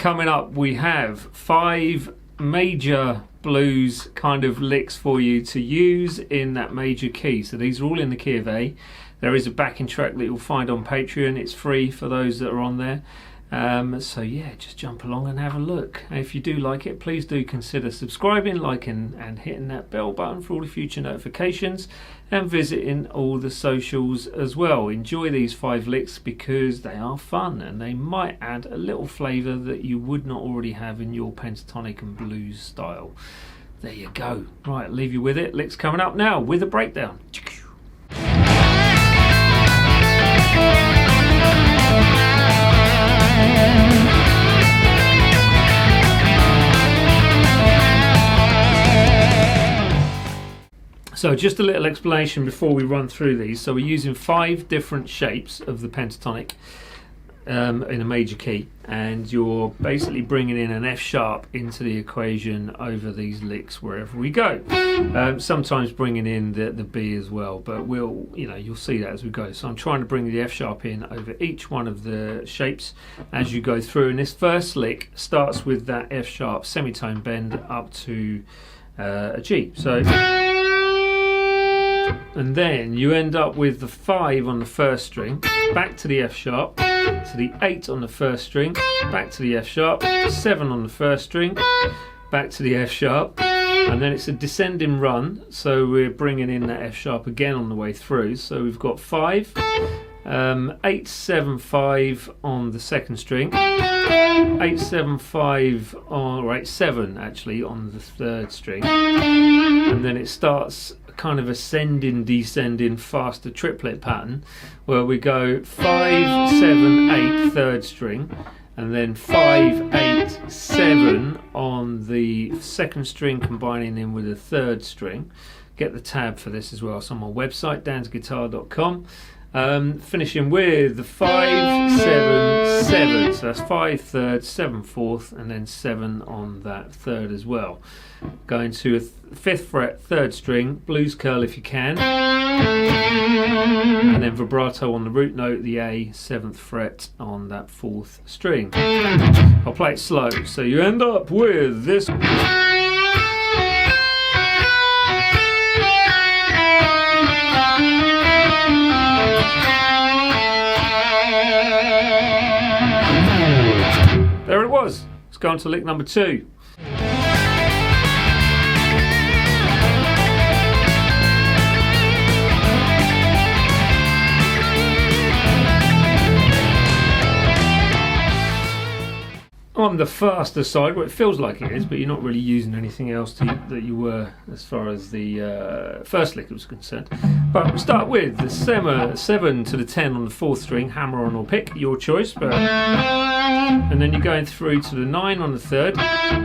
coming up, we have 5 major blues kind of licks for you to use in that major key. So these are all in the key of A. There is a backing track that you'll find on Patreon. It's free for those that are on there. So yeah, just jump along and have a look. And if you do like it, please do consider subscribing, liking and hitting that bell button for all the future notifications, and visiting all the socials as well. Enjoy these 5 licks because they are fun and they might add a little flavour that you would not already have in your pentatonic and blues style. There you go. Right, leave you with it. Licks coming up now with a breakdown. So just a little explanation before we run through these. So we're using 5 different shapes of the pentatonic in a major key, and you're basically bringing in an F sharp into the equation over these licks wherever we go. Sometimes bringing in the B as well, but you'll see that as we go. So I'm trying to bring the F sharp in over each one of the shapes as you go through. And this first lick starts with that F sharp semitone bend up to a G. So. And then you end up with the 5 on the first string, back to the F sharp, to the 8 on the first string, back to the F sharp, 7 on the first string, back to the F sharp, and then it's a descending run, so we're bringing in that F sharp again on the way through. So we've got 5, 8, 7, 5 on the second string, 8, 7, 5 on, or 8, 7 actually on the third string, and then it starts kind of ascending, descending, faster triplet pattern where we go 5, 7, 8 third string, and then 5, 8, 7 on the second string, combining in with the third string. Get the tab for this as well. It's on my website, dansguitar.com. Finishing with the 5, 7, 7. So that's 5 third, 7 fourth, and then 7 on that third as well. Going to a 5th fret, 3rd string, blues curl if you can, and then vibrato on the root note, the A, 7th fret on that 4th string. I'll play it slow. So you end up with this. There it was. Let's go on to lick number 2. On the faster side, well, it feels like it is, but you're not really using anything else that you were as far as the first lick was concerned. But we start with the 7 to the 10 on the 4th string, hammer on or pick, your choice. And then you're going through to the 9 on the 3rd,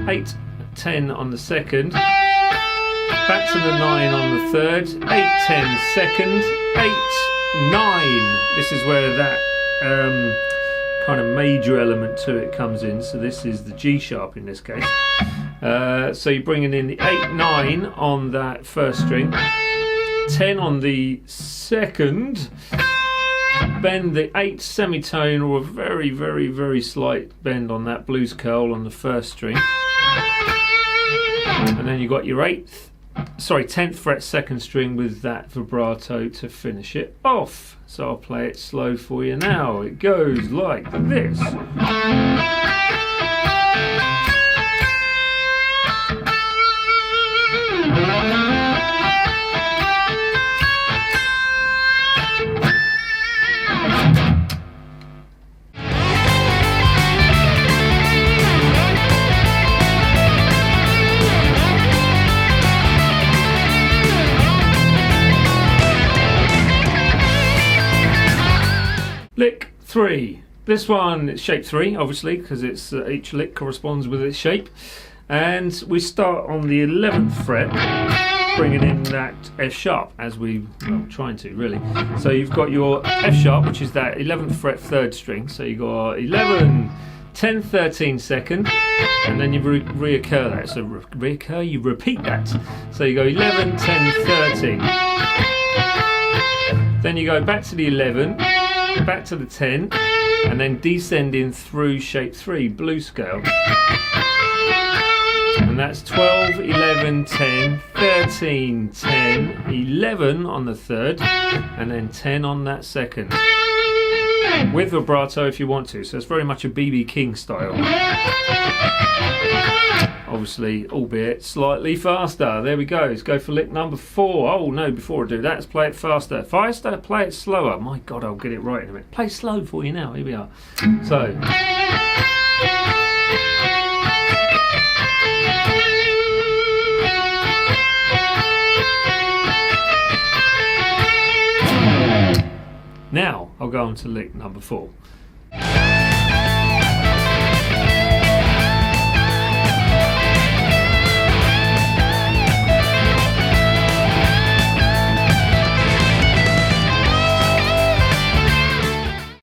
8, 10 on the 2nd, back to the 9 on the 3rd, 8, 10 2nd, 8, 9. This is where that kind of major element to it comes in. So this is the G sharp in this case. So you're bringing in the 8, 9 on that first string, 10 on the second, bend the 8 semitone or a very, very, very slight bend on that blues curl on the first string, and then you've got your 10th fret 2nd string with that vibrato to finish it off. So I'll play it slow for you now. It goes like this. Lick 3. This one is shape 3, obviously, because it's each lick corresponds with its shape. And we start on the 11th fret, bringing in that F sharp, as trying to really. So you've got your F sharp, which is that 11th fret 3rd string. So you've got 11, 10, 13 2nd, and then you reoccur that. So you repeat that. So you go 11, 10, 13. Then you go back to the 11, back to the 10, and then descending through shape 3, blues scale. And that's 12, 11, 10, 13, 10, 11 on the third, and then 10 on that second. With vibrato if you want to, so it's very much a B.B. King style. Obviously, albeit slightly faster. There we go. Let's go for lick number 4. Oh no, before I do that, let's play it faster. Faster, play it slower. My God, I'll get it right in a minute. Play slow for you now. Here we are. So. Now, I'll go on to lick number 4.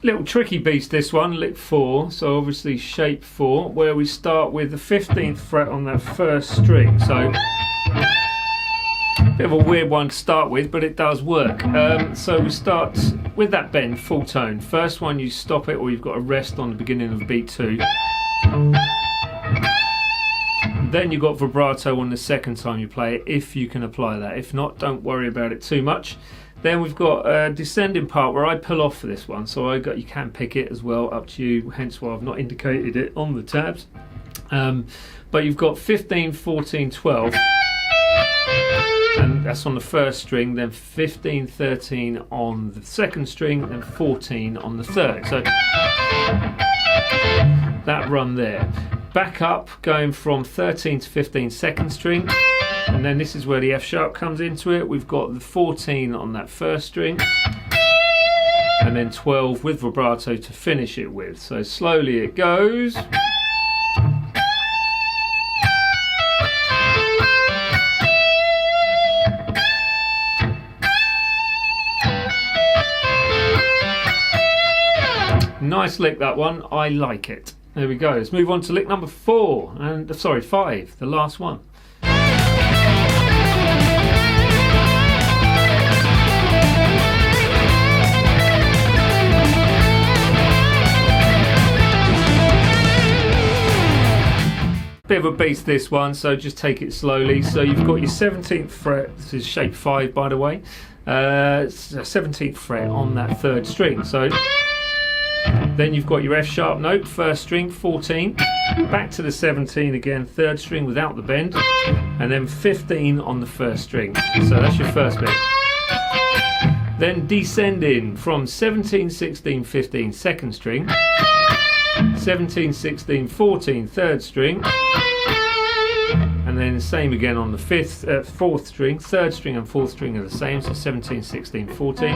Little tricky beast this one, lick 4, so obviously shape 4, where we start with the 15th fret on that first string. So bit of a weird one to start with, but it does work. So we start with that bend, full tone. First one you stop it, or you've got a rest on the beginning of beat 2. Then you've got vibrato on the second time you play it, if you can apply that. If not, don't worry about it too much. Then we've got a descending part where I pull off for this one, so you can pick it as well, up to you, hence why I've not indicated it on the tabs. But you've got 15, 14, 12, and that's on the first string, then 15, 13 on the second string, and 14 on the third. So that run there. Back up, going from 13 to 15, second string. And then this is where the F sharp comes into it. We've got the 14 on that first string, and then 12 with vibrato to finish it with. So slowly it goes. Nice lick, that one. I like it. There we go. Let's move on to lick number 4, and sorry, 5, the last one. Bit of a beast this one, so just take it slowly. So you've got your 17th fret, this is shape 5 by the way, 17th fret on that third string. So then you've got your F sharp note, first string, 14, back to the 17 again, third string without the bend, and then 15 on the first string. So that's your first bit. Then descending from 17, 16, 15, second string, 17, 16, 14, third string, and then same again on the fourth string. Third string and fourth string are the same, so 17, 16, 14.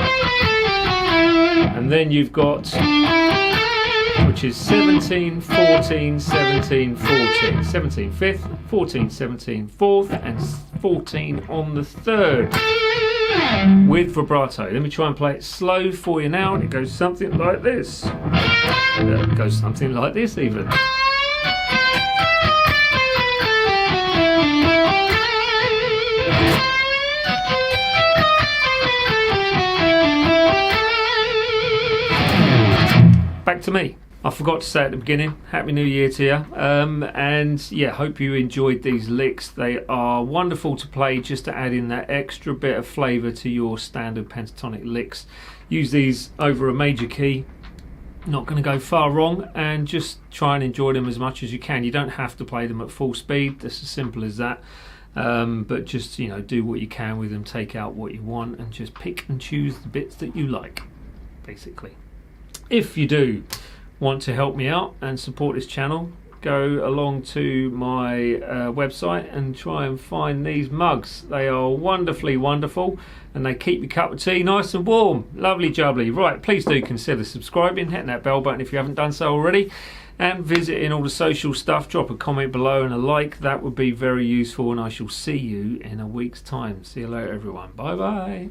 And then you've got, which is 17, 14, 17, 14. 17 fifth, 14, 17 fourth, and 14 on the third with vibrato. Let me try and play it slow for you now, and it goes something like this. It goes something like this even. Back to me. I forgot to say at the beginning, Happy New Year to you. And yeah, hope you enjoyed these licks. They are wonderful to play just to add in that extra bit of flavour to your standard pentatonic licks. Use these over a major key. Not going to go far wrong, and just try and enjoy them as much as you can. You don't have to play them at full speed, it's as simple as that. But just, you know, do what you can with them, take out what you want, and just pick and choose the bits that you like, basically. If you do want to help me out and support this channel, go along to my website and try and find these mugs. They are wonderfully wonderful, and they keep your cup of tea nice and warm. Lovely jubbly. Right, please do consider subscribing, hitting that bell button if you haven't done so already, and visiting all the social stuff. Drop a comment below and a like. That would be very useful, and I shall see you in a week's time. See you later, everyone. Bye bye.